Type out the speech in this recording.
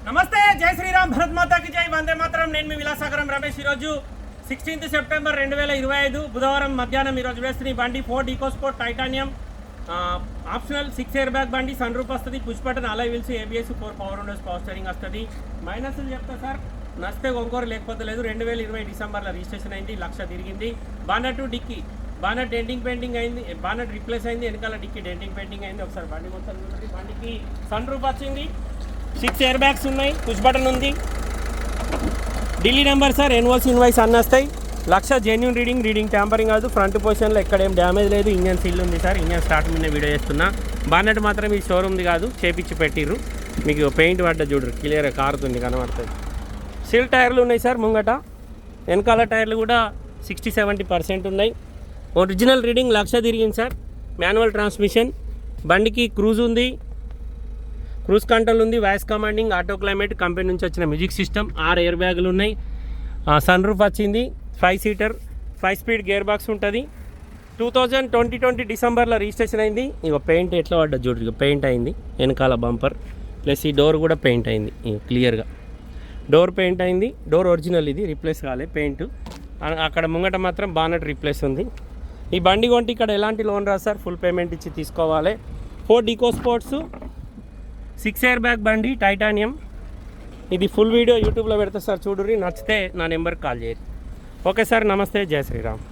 నమస్తే, జై శ్రీరామ్, భరత్ మాతాకి జై, వందే మాతరం. నేను మీ విలాసాగరం రమేష్. ఈరోజు 16th సెప్టెంబర్ 2025 బుధవారం మధ్యాహ్నం ఈరోజు వేస్తున్న బండి Ford EcoSport titanium optional 6 air bag బండి. సన్ రూప్ వస్తుంది, పుష్ బటన్, అలై wheels, ABS, 4 power Windows, power steering వస్తుంది. మైనస్లు చెప్తా సార్, నచ్చితే కొంకోరు లేకపోతే లేదు. 2020 డిసెంబర్లో రిజిస్ట్రేషన్ అయింది, 1,00,000 తిరిగింది. Bonnet dickey, bonnet denting painting అయింది, బానెట్ రిప్లేస్ అయింది, వెనకాల డిక్కీ డెంటింగ్ పెయింటింగ్ అయింది. ఒకసారి బండి మొత్తం చూడండి. బండికి సన్ రూప్ వచ్చింది, 6 ఎయిర్ బ్యాగ్స్ ఉన్నాయి, పుష్ బటన్ ఉంది. Delhi number sir, NOC invoice అన్నీ వస్తాయి. 1,00,000 జెన్యూన్ రీడింగ్ ట్యాంపరింగ్ కాదు. ఫ్రంట్ పొజిషన్లో ఎక్కడ ఏం డ్యామేజ్ లేదు. ఇంజన్ సీల్ ఉంది సార్, ఇంజన్ స్టార్ట్ మీద వీడియో చేస్తున్నా. బానెట్ మాత్రం ఈ షోరూమ్ది కాదు, చేపించి పెట్టిర్రు. మీకు పెయింట్ పడ్డ చూడరు, క్లియర్గా కారుతుంది, కనబడుతుంది. సీల్ టైర్లు ఉన్నాయి సార్ ముంగట, వెనకాల టైర్లు కూడా 60-70% ఉన్నాయి. ఒరిజినల్ రీడింగ్ 1,00,000 తిరిగింది సార్. మాన్యువల్ ట్రాన్స్మిషన్, బండికి క్రూజ్ ఉంది, క్రూజ్ కంట్రోల్ ఉంది, voice commanding, auto climate, company నుంచి వచ్చిన మ్యూజిక్ సిస్టమ్, 6 ఎయిర్ బ్యాగులు ఉన్నాయి. సన్ రూఫ్ వచ్చింది, 5 సీటర్, 5 స్పీడ్ గేర్ బాక్స్ ఉంటుంది. 2020 డిసెంబర్లో రిజిస్ట్రేషన్ అయింది. ఇక పెయింట్ ఎట్లా పడ్డది చూడండి, ఇక పెయింట్ అయింది. వెనకాల బంపర్ ప్లస్ ఈ డోర్ కూడా పెయింట్ అయింది. క్లియర్గా డోర్ పెయింట్ అయింది. డోర్ ఒరిజినల్, ఇది రిప్లేస్ కాలే పెయింట్. అక్కడ ముంగట మాత్రం బానెట్ రిప్లేస్ ఉంది. ఈ బండి కొంటే ఇక్కడ ఎలాంటి లోన్ రాదు సార్, ఫుల్ పేమెంట్ ఇచ్చి తీసుకోవాలి. ఫోర్డ్ ఈకోస్పోర్ట్స్ 6 ఎయిర్ బ్యాగ్ బండి టైటానియం. ఇది ఫుల్ వీడియో యూట్యూబ్లో పెడతా సార్, చూడుర్రి. నచ్చితే నా నెంబర్కి కాల్ చేయరు. ఓకే సార్, నమస్తే, జై శ్రీరామ్.